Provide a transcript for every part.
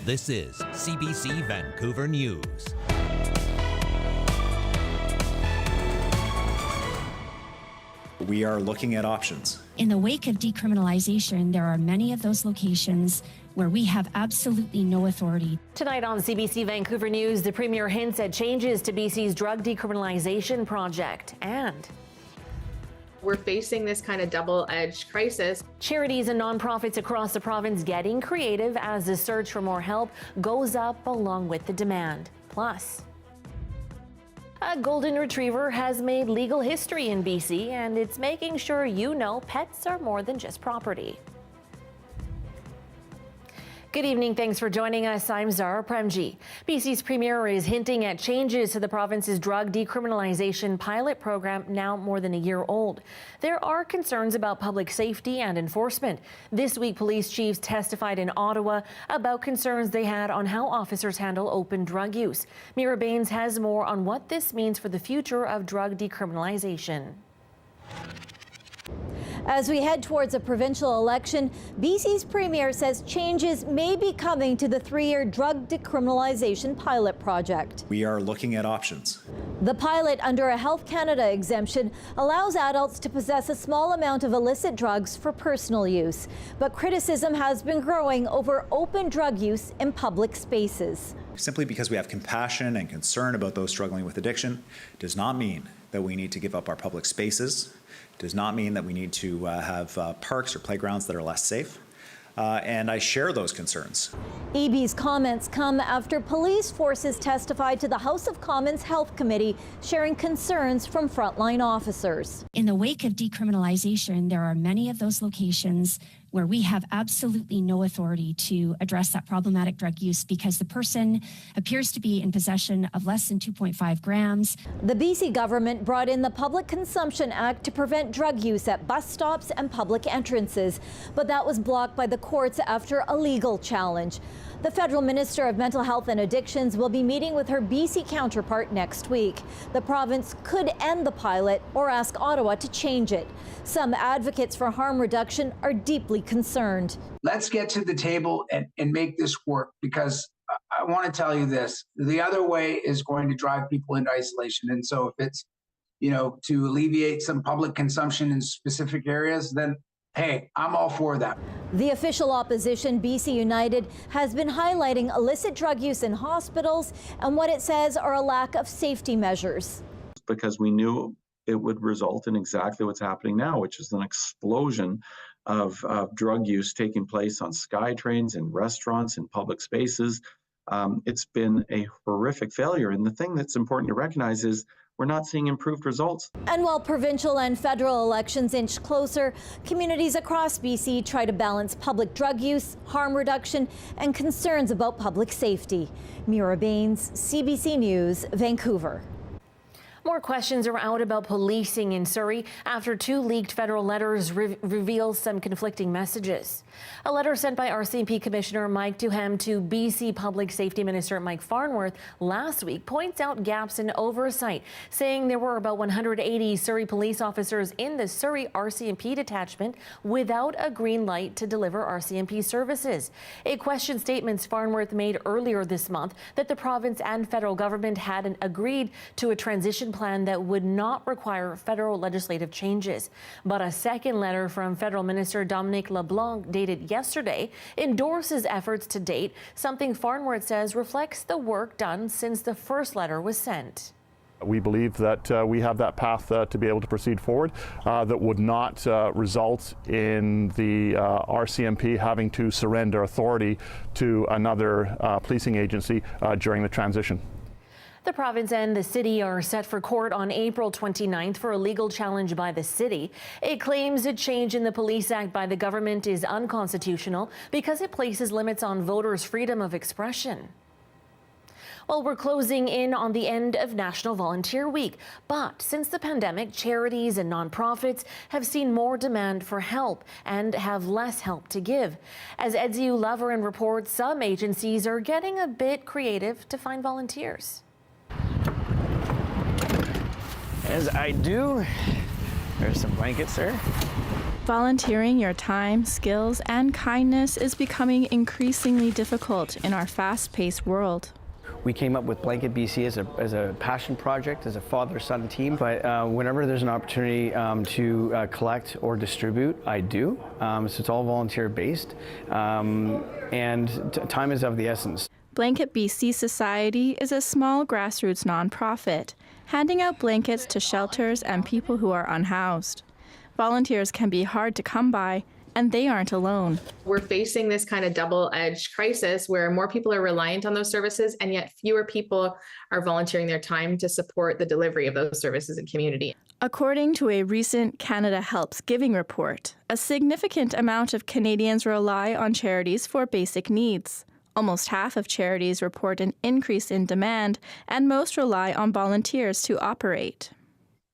This is CBC Vancouver News. We are looking at options. In the wake of decriminalization, there are many of those locations where we have absolutely no authority. Tonight on CBC Vancouver News, the Premier hints at changes to BC's drug decriminalization project, and we're facing this kind of double-edged crisis. Charities and nonprofits across the province getting creative as the search for more help goes up along with the demand. Plus, a golden retriever has made legal history in BC, and it's making sure you know pets are more than just property. Good evening. Thanks for joining us. I'm Zahra Premji. BC's Premier is hinting at changes to the province's drug decriminalization pilot program, now more than a year old. There are concerns about public safety and enforcement. This week, police chiefs testified in Ottawa about concerns they had on how officers handle open drug use. Mira Baines has more on what this means for the future of drug decriminalization. As we head towards a provincial election, BC's Premier says changes may be coming to the 3-year drug decriminalization pilot project. We are looking at options. The pilot, under a Health Canada exemption, allows adults to possess a small amount of illicit drugs for personal use. But criticism has been growing over open drug use in public spaces. Simply because we have compassion and concern about those struggling with addiction does not mean that we need to give up our public spaces. Does not mean that we need to have parks or playgrounds that are less safe. And I share those concerns. EB's comments come after police forces testified to the House of Commons Health Committee, sharing concerns from frontline officers. In the wake of decriminalization, there are many of those locations where we have absolutely no authority to address that problematic drug use because the person appears to be in possession of less than 2.5 grams. The BC government brought in the Public Consumption Act to prevent drug use at bus stops and public entrances, but that was blocked by the courts after a legal challenge. The Federal Minister of Mental Health and Addictions will be meeting with her BC counterpart next week. The province could end the pilot or ask Ottawa to change it. Some advocates for harm reduction are deeply concerned. Let's get to the table and make this work, because I want to tell you this. The other way is going to drive people into isolation. And so if it's, to alleviate some public consumption in specific areas, then hey, I'm all for that. The official opposition, BC United, has been highlighting illicit drug use in hospitals and what it says are a lack of safety measures. Because we knew it would result in exactly what's happening now, which is an explosion of drug use taking place on sky trains, in restaurants, in public spaces. It's been a horrific failure. And the thing that's important to recognize is we're not seeing improved results. And while provincial and federal elections inch closer, communities across BC try to balance public drug use, harm reduction, and concerns about public safety. Mira Baines, CBC News, Vancouver. More questions are out about policing in Surrey after 2 leaked federal letters reveal some conflicting messages. A letter sent by RCMP Commissioner Mike Duhem to BC Public Safety Minister Mike Farnworth last week points out gaps in oversight, saying there were about 180 Surrey police officers in the Surrey RCMP detachment without a green light to deliver RCMP services. It questioned statements Farnworth made earlier this month that the province and federal government had agreed to a transition plan that would not require federal legislative changes. But a second letter from Federal Minister Dominic LeBlanc, dated yesterday, endorses efforts to date, something Farnworth says reflects the work done since the first letter was sent. We believe that we have that path to be able to proceed forward that would not result in the RCMP having to surrender authority to another policing agency during the transition. The province and the city are set for court on April 29th for a legal challenge by the city. It claims a change in the Police Act by the government is unconstitutional because it places limits on voters' freedom of expression. Well, we're closing in on the end of National Volunteer Week, but since the pandemic, charities and nonprofits have seen more demand for help and have less help to give. As Edziu Loverin reports, some agencies are getting a bit creative to find volunteers. As I do, there's some blankets there. Volunteering your time, skills, and kindness is becoming increasingly difficult in our fast-paced world. We came up with Blanket BC as a passion project, as a father-son team, but whenever there's an opportunity to collect or distribute, I do. So it's all volunteer-based, and time is of the essence. Blanket BC Society is a small grassroots nonprofit, handing out blankets to shelters and people who are unhoused. Volunteers can be hard to come by, and they aren't alone. We're facing this kind of double-edged crisis where more people are reliant on those services, and yet fewer people are volunteering their time to support the delivery of those services in community. According to a recent Canada Helps Giving report, a significant amount of Canadians rely on charities for basic needs. Almost half of charities report an increase in demand, and most rely on volunteers to operate.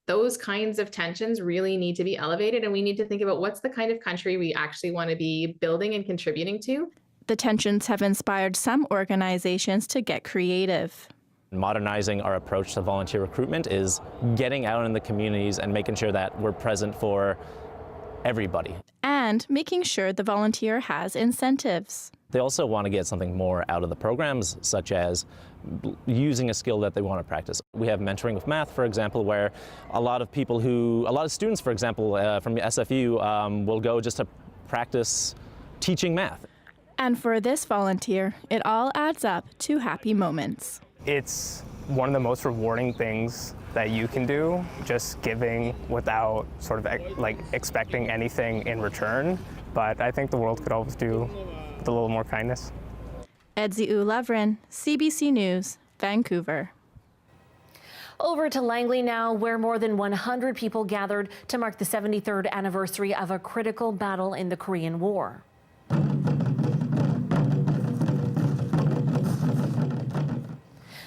Those kinds of tensions really need to be elevated, and we need to think about what's the kind of country we actually want to be building and contributing to. The tensions have inspired some organizations to get creative. Modernizing our approach to volunteer recruitment is getting out in the communities and making sure that we're present for everybody. And making sure the volunteer has incentives. They also want to get something more out of the programs, such as using a skill that they want to practice. We have mentoring with math, for example, where a lot of students, for example, from SFU will go just to practice teaching math. And for this volunteer, it all adds up to happy moments. It's one of the most rewarding things that you can do, just giving without sort of like expecting anything in return. But I think the world could always do with a little more kindness. Edziu Levrin, CBC News, Vancouver. Over to Langley now, where more than 100 people gathered to mark the 73rd anniversary of a critical battle in the Korean War.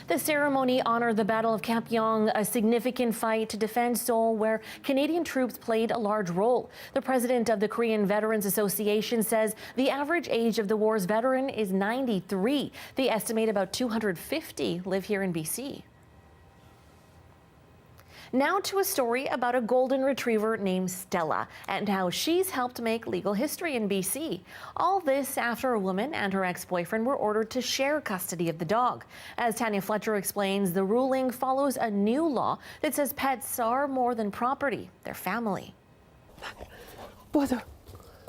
The ceremony honored the Battle of Kapyong, a significant fight to defend Seoul where Canadian troops played a large role. The president of the Korean Veterans Association says the average age of the war's veteran is 93. They estimate about 250 live here in BC. Now to a story about a golden retriever named Stella and how she's helped make legal history in BC. All this after a woman and her ex-boyfriend were ordered to share custody of the dog. As Tanya Fletcher explains, the ruling follows a new law that says pets are more than property, they're family.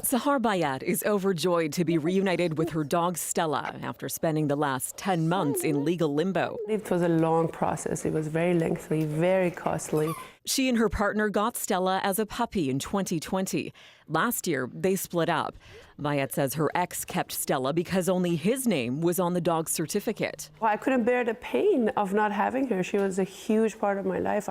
Zahra Premji is overjoyed to be reunited with her dog Stella after spending the last 10 months in legal limbo. It was a long process. It was very lengthy, very costly. She and her partner got Stella as a puppy in 2020. Last year, they split up. Premji says her ex kept Stella because only his name was on the dog's certificate. Well, I couldn't bear the pain of not having her. She was a huge part of my life.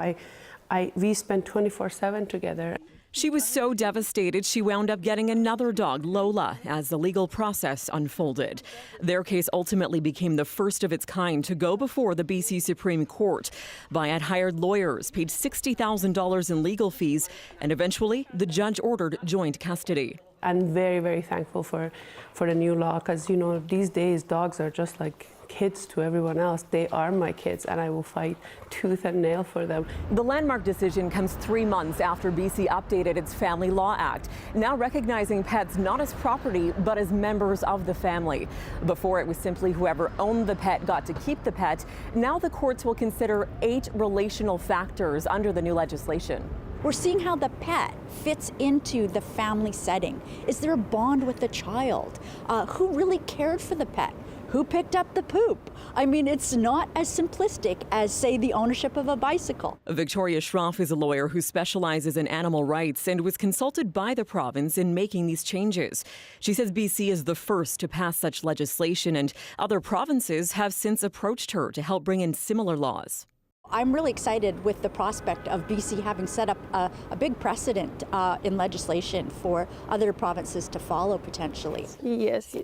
We spent 24/7 together. She was so devastated she wound up getting another dog, Lola, as the legal process unfolded. Their case ultimately became the first of its kind to go before the BC Supreme Court. Premji hired lawyers, paid $60,000 in legal fees, and eventually the judge ordered joint custody. I'm very, very thankful for the new law because, you know, these days dogs are just like kids to everyone else. They are my kids, and I will fight tooth and nail for them. The landmark decision comes 3 months after BC updated its Family Law Act, now recognizing pets not as property, but as members of the family. Before, it was simply whoever owned the pet got to keep the pet. Now the courts will consider 8 relational factors under the new legislation. We're seeing how the pet fits into the family setting. Is there a bond with the child? Who really cared for the pet? Who picked up the poop? I mean, it's not as simplistic as, say, the ownership of a bicycle. Victoria Schroff is a lawyer who specializes in animal rights and was consulted by the province in making these changes. She says BC is the first to pass such legislation, and other provinces have since approached her to help bring in similar laws. I'm really excited with the prospect of BC having set up a big precedent in legislation for other provinces to follow potentially. Yes.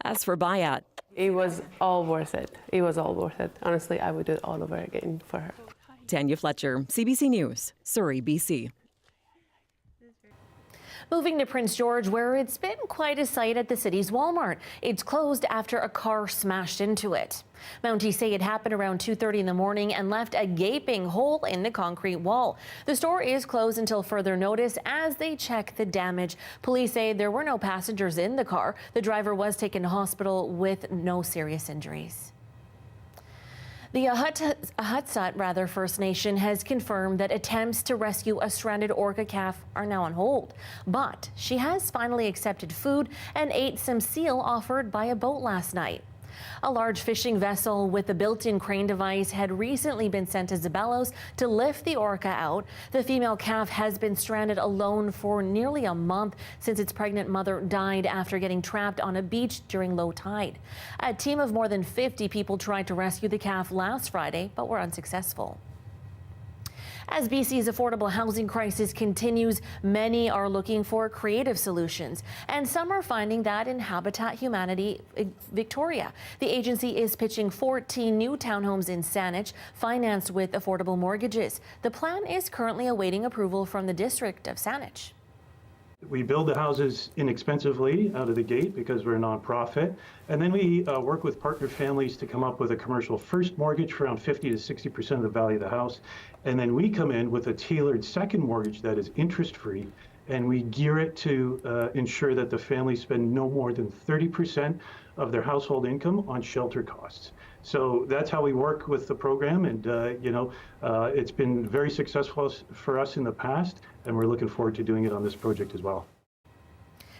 As for Premji, it was all worth it. It was all worth it. Honestly, I would do it all over again for her. Tanya Fletcher, CBC News, Surrey, BC. Moving to Prince George, where it's been quite a sight at the city's Walmart. It's closed after a car smashed into it. Mounties say it happened around 2:30 in the morning and left a gaping hole in the concrete wall. The store is closed until further notice as they check the damage. Police say there were no passengers in the car. The driver was taken to hospital with no serious injuries. The Ahatsat First Nation has confirmed that attempts to rescue a stranded orca calf are now on hold. But she has finally accepted food and ate some seal offered by a boat last night. A large fishing vessel with a built-in crane device had recently been sent to Zabelos to lift the orca out. The female calf has been stranded alone for nearly a month since its pregnant mother died after getting trapped on a beach during low tide. A team of more than 50 people tried to rescue the calf last Friday, but were unsuccessful. As BC's affordable housing crisis continues, many are looking for creative solutions, and some are finding that in Habitat Humanity Victoria. The agency is pitching 14 new townhomes in Saanich, financed with affordable mortgages. The plan is currently awaiting approval from the district of Saanich. We build the houses inexpensively out of the gate because we're a nonprofit, and then we work with partner families to come up with a commercial first mortgage for around 50 to 60% of the value of the house, and then we come in with a tailored second mortgage that is interest-free, and we gear it to ensure that the families spend no more than 30% of their household income on shelter costs. So that's how we work with the program, and it's been very successful for us in the past, and we're looking forward to doing it on this project as well.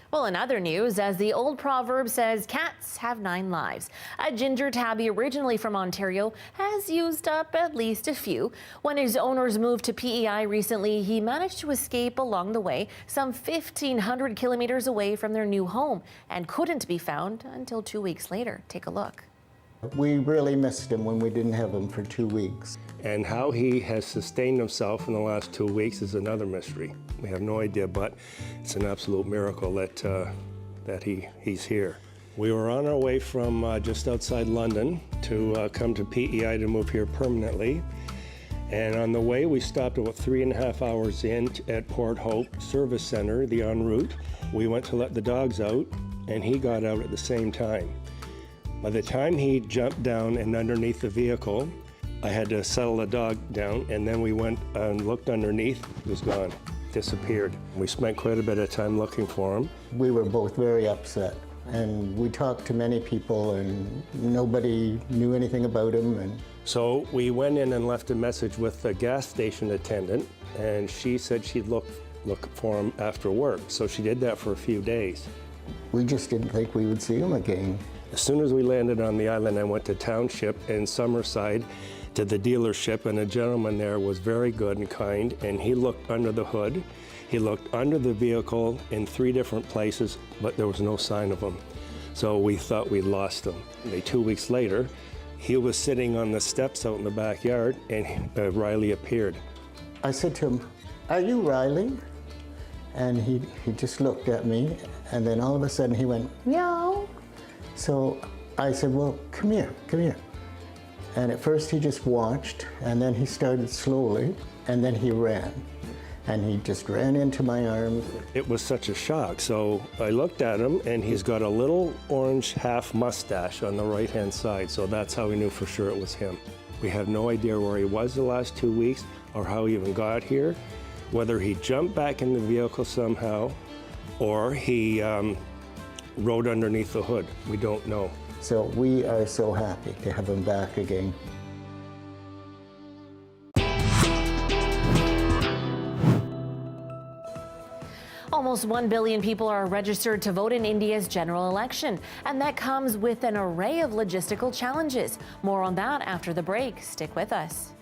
Well, in other news, as the old proverb says, cats have 9 lives. A ginger tabby originally from Ontario has used up at least a few. When his owners moved to PEI recently, he managed to escape along the way, some 1,500 kilometers away from their new home, and couldn't be found until 2 weeks later. Take a look. We really missed him when we didn't have him for 2 weeks. And how he has sustained himself in the last 2 weeks is another mystery. We have no idea, but it's an absolute miracle that he's here. We were on our way from just outside London to come to PEI to move here permanently. And on the way, we stopped about 3.5 hours in at Port Hope Service Center, the en route. We went to let the dogs out, and he got out at the same time. By the time he jumped down and underneath the vehicle, I had to settle the dog down, and then we went and looked underneath. He was gone, disappeared. We spent quite a bit of time looking for him. We were both very upset, and we talked to many people, and nobody knew anything about him. So we went in and left a message with the gas station attendant, and she said she'd look for him after work. So she did that for a few days. We just didn't think we would see him again. As soon as we landed on the island, I went to Township in Summerside to the dealership, and a gentleman there was very good and kind, and he looked under the hood. He looked under the vehicle in 3 different places, but there was no sign of him. So we thought we'd lost him. 2 weeks later, he was sitting on the steps out in the backyard, and Riley appeared. I said to him, "Are you Riley?" And he just looked at me, and then all of a sudden he went, "Meow." So I said, "Well, come here, come here." And at first he just watched, and then he started slowly, and then he ran. And he just ran into my arms. It was such a shock. So I looked at him, and he's got a little orange half mustache on the right-hand side. So that's how we knew for sure it was him. We have no idea where he was the last 2 weeks or how he even got here, whether he jumped back in the vehicle somehow or he rode underneath the hood. We don't know. So we are so happy to have him back again. Almost 1 billion people are registered to vote in India's general election, and that comes with an array of logistical challenges. More on that after the break. Stick with us.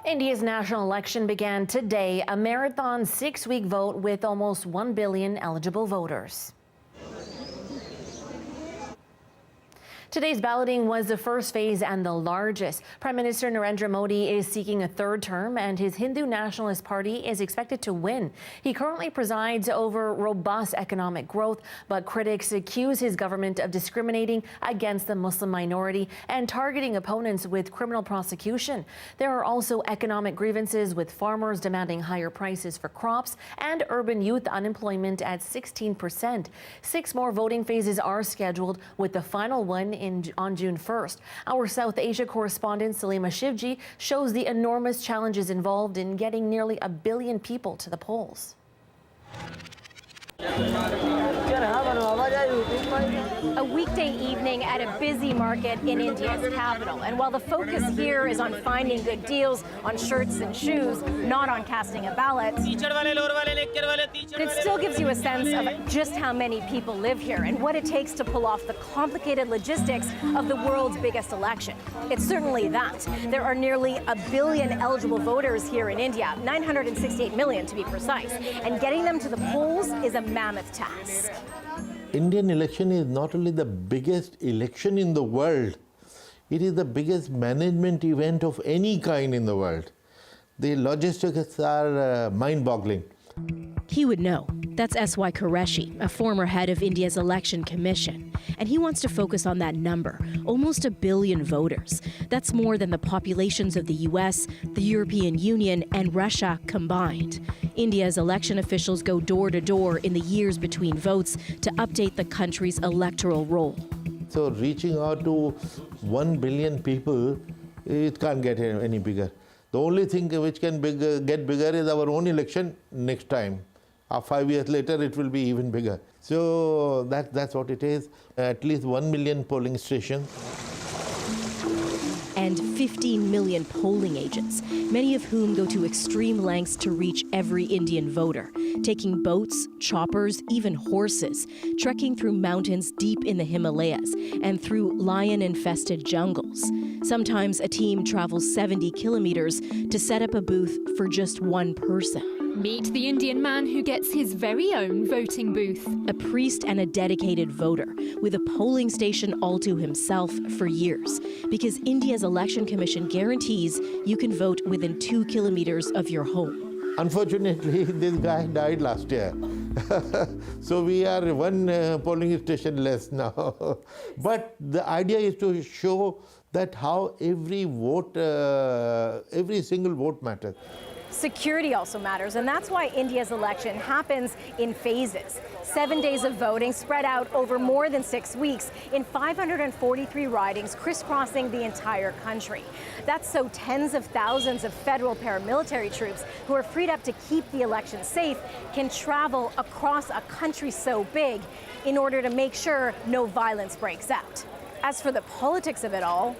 India's national election began today, a marathon 6-week vote with almost 1 billion eligible voters. Today's balloting was the first phase and the largest. Prime Minister Narendra Modi is seeking a third term, and his Hindu Nationalist Party is expected to win. He currently presides over robust economic growth, but critics accuse his government of discriminating against the Muslim minority and targeting opponents with criminal prosecution. There are also economic grievances, with farmers demanding higher prices for crops and urban youth unemployment at 16%. 6 more voting phases are scheduled, with the final one on June 1st. Our South Asia correspondent Salima Shivji shows the enormous challenges involved in getting nearly 1 billion people to the polls. A weekday evening at a busy market in India's capital. And while the focus here is on finding good deals on shirts and shoes, not on casting a ballot, it still gives you a sense of just how many people live here and what it takes to pull off the complicated logistics of the world's biggest election. It's certainly that. There are nearly 1 billion eligible voters here in India, 968 million to be precise, and getting them to the polls is a mammoth task. Indian election is not only the biggest election in the world, it is the biggest management event of any kind in the world. The logistics are mind-boggling. He would know. That's S.Y. Qureshi, a former head of India's election commission. And he wants to focus on that number, almost 1 billion voters. That's more than the populations of the US, the European Union, and Russia combined. India's election officials go door to door in the years between votes to update the country's electoral roll. So reaching out to 1 billion people, it can't get any bigger. The only thing which can get bigger is our own election next time. 5 years later, it will be even bigger. So that's what it is. At least 1 million polling stations. And 15 million polling agents, many of whom go to extreme lengths to reach every Indian voter, taking boats, choppers, even horses, trekking through mountains deep in the Himalayas and through lion-infested jungles. Sometimes a team travels 70 kilometers to set up a booth for just one person. Meet the Indian man who gets his very own voting booth. A priest and a dedicated voter with a polling station all to himself for years, because India's election commission guarantees you can vote within 2 kilometers of your home. Unfortunately, this guy died last year. So we are one polling station less now. But the idea is to show that how every vote, every single vote matters. Security also matters, and that's why India's election happens in phases. 7 days of voting spread out over more than 6 weeks in 543 ridings crisscrossing the entire country. That's so tens of thousands of federal paramilitary troops who are freed up to keep the election safe can travel across a country so big in order to make sure no violence breaks out. As for the politics of it all,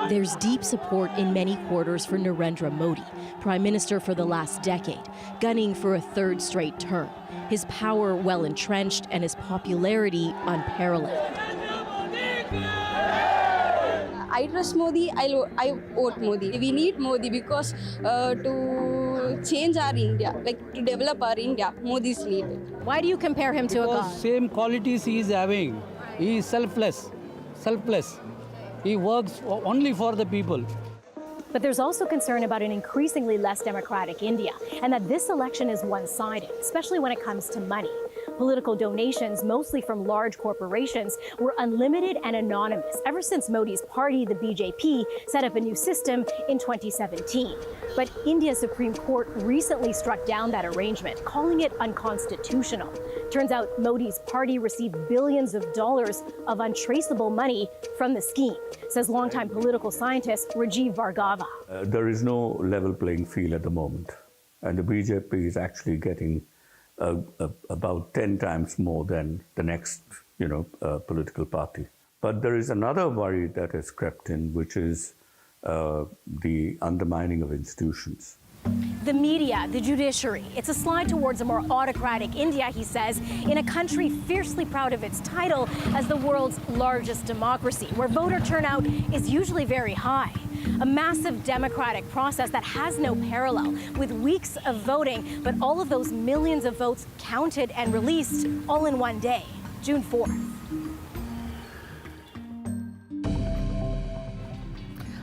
there's deep support in many quarters for Narendra Modi, Prime Minister for the last decade, gunning for a third straight term. His power well entrenched and his popularity unparalleled. I trust Modi, I vote Modi. We need Modi because to change our India, like to develop our India, Modi is needed. Why do you compare him to a god? Same qualities he is having. He is selfless. He works only for the people. But there's also concern about an increasingly less democratic India, and that this election is one-sided, especially when it comes to money. Political donations, mostly from large corporations, were unlimited and anonymous ever since Modi's party, the BJP, set up a new system in 2017. But India's Supreme Court recently struck down that arrangement, calling it unconstitutional. Turns out Modi's party received billions of dollars of untraceable money from the scheme, says longtime political scientist Rajiv Bhargava. There is no level playing field at the moment, and the BJP is actually getting about 10 times more than the next, political party. But there is another worry that has crept in, which is the undermining of institutions. The media, the judiciary, it's a slide towards a more autocratic India, he says, in a country fiercely proud of its title as the world's largest democracy, where voter turnout is usually very high. A massive democratic process that has no parallel, with weeks of voting, but all of those millions of votes counted and released all in one day, June 4th.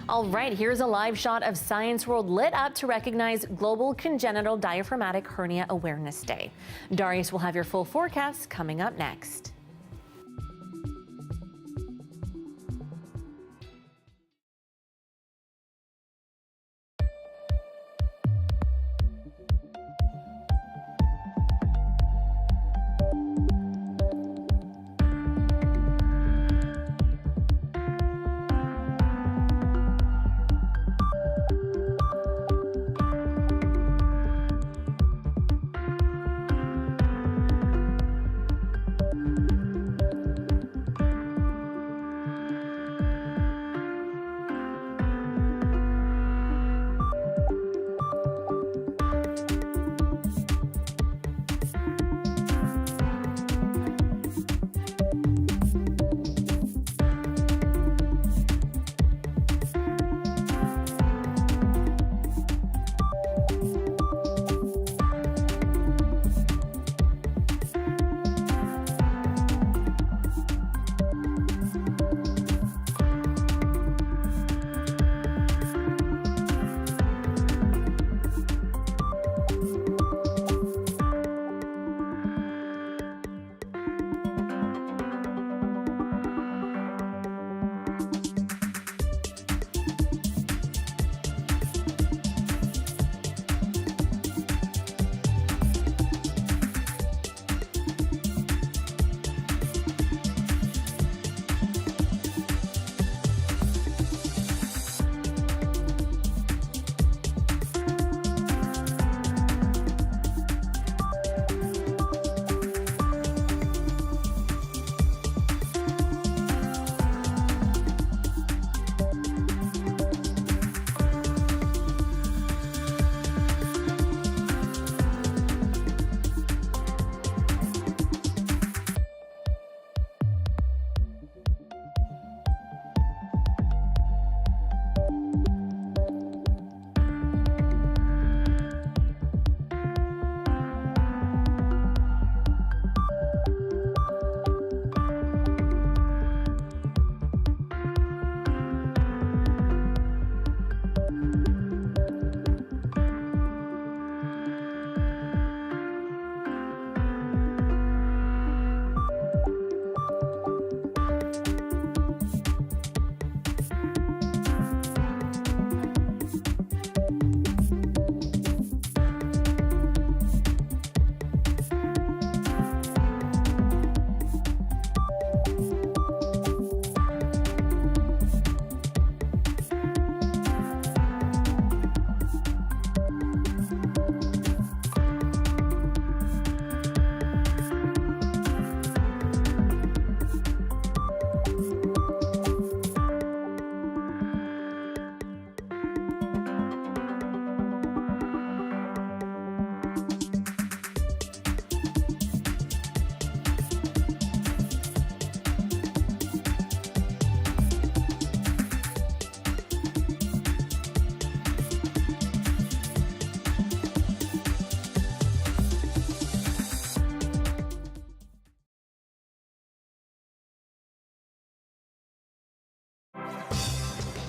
All right, here's a live shot of Science World lit up to recognize Global Congenital Diaphragmatic Hernia Awareness Day. Darius will have your full forecast coming up next.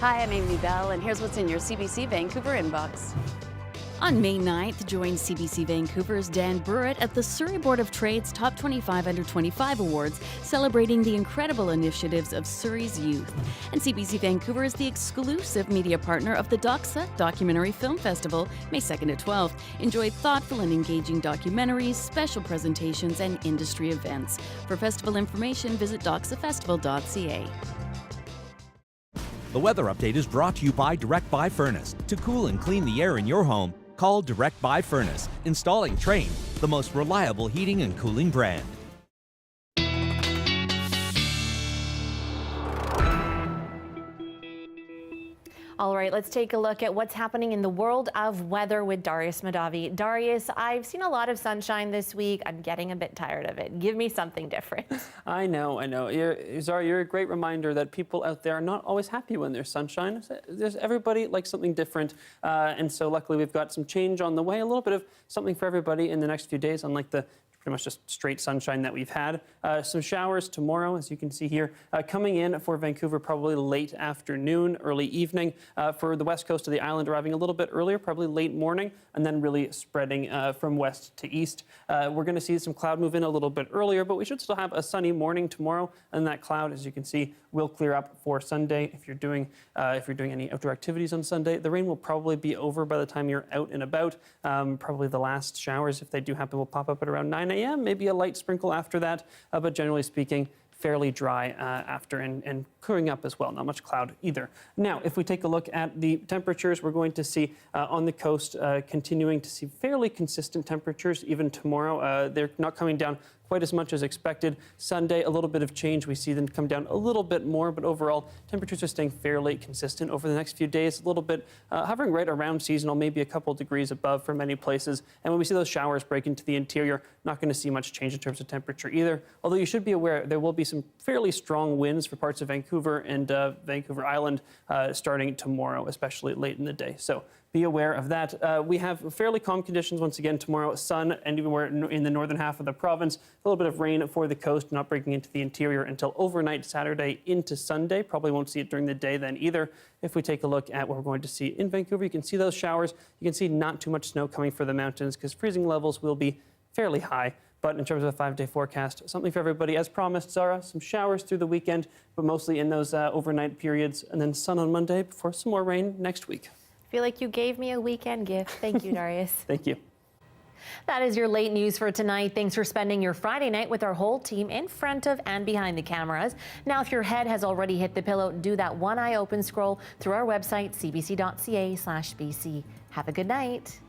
Hi, I'm Amy Bell, and here's what's in your CBC Vancouver inbox. On May 9th, join CBC Vancouver's Dan Burrett at the Surrey Board of Trade's Top 25 Under 25 Awards, celebrating the incredible initiatives of Surrey's youth. And CBC Vancouver is the exclusive media partner of the DOXA Documentary Film Festival, May 2nd to 12th. Enjoy thoughtful and engaging documentaries, special presentations, and industry events. For festival information, visit doxafestival.ca. The weather update is brought to you by Direct Buy Furnace. To cool and clean the air in your home, call Direct Buy Furnace. Installing Trane, the most reliable heating and cooling brand. All right, let's take a look at what's happening in the world of weather with Darius Madavi. Darius, I've seen a lot of sunshine this week. I'm getting a bit tired of it. Give me something different. I know. Zahra, you're a great reminder that people out there are not always happy when there's sunshine. Everybody likes something different. And so luckily we've got some change on the way, a little bit of something for everybody in the next few days, unlike the pretty much just straight sunshine that we've had. Some showers tomorrow, as you can see here, coming in for Vancouver probably late afternoon, early evening. For the west coast of the island, arriving a little bit earlier, probably late morning, and then really spreading from west to east. We're going to see some cloud move in a little bit earlier, but we should still have a sunny morning tomorrow, and that cloud, as you can see, will clear up for Sunday. If you're doing any outdoor activities on Sunday, the rain will probably be over by the time you're out and about. Probably the last showers, if they do happen, will pop up at around 9 a.m., maybe a light sprinkle after that, but generally speaking, fairly dry after and clearing up as well. Not much cloud either. Now, if we take a look at the temperatures, we're going to see on the coast continuing to see fairly consistent temperatures even tomorrow. They're not coming down quite as much as expected. Sunday, a little bit of change. We see them come down a little bit more, but overall, temperatures are staying fairly consistent over the next few days. A little bit hovering right around seasonal, maybe a couple degrees above for many places. And when we see those showers break into the interior, not going to see much change in terms of temperature either. Although you should be aware there will be some fairly strong winds for parts of Vancouver and Vancouver Island starting tomorrow, especially late in the day. So be aware of that. We have fairly calm conditions once again tomorrow. Sun, and even we're in the northern half of the province. A little bit of rain for the coast, not breaking into the interior until overnight Saturday into Sunday. Probably won't see it during the day then either. If we take a look at what we're going to see in Vancouver, you can see those showers. You can see not too much snow coming for the mountains because freezing levels will be fairly high. But in terms of a 5-day forecast, something for everybody. As promised, Zahra, some showers through the weekend, but mostly in those overnight periods, and then sun on Monday before some more rain next week. I feel like you gave me a weekend gift. Thank you, Darius. Thank you. That is your late news for tonight. Thanks for spending your Friday night with our whole team in front of and behind the cameras. Now, if your head has already hit the pillow, do that one eye open scroll through our website, cbc.ca/BC. Have a good night.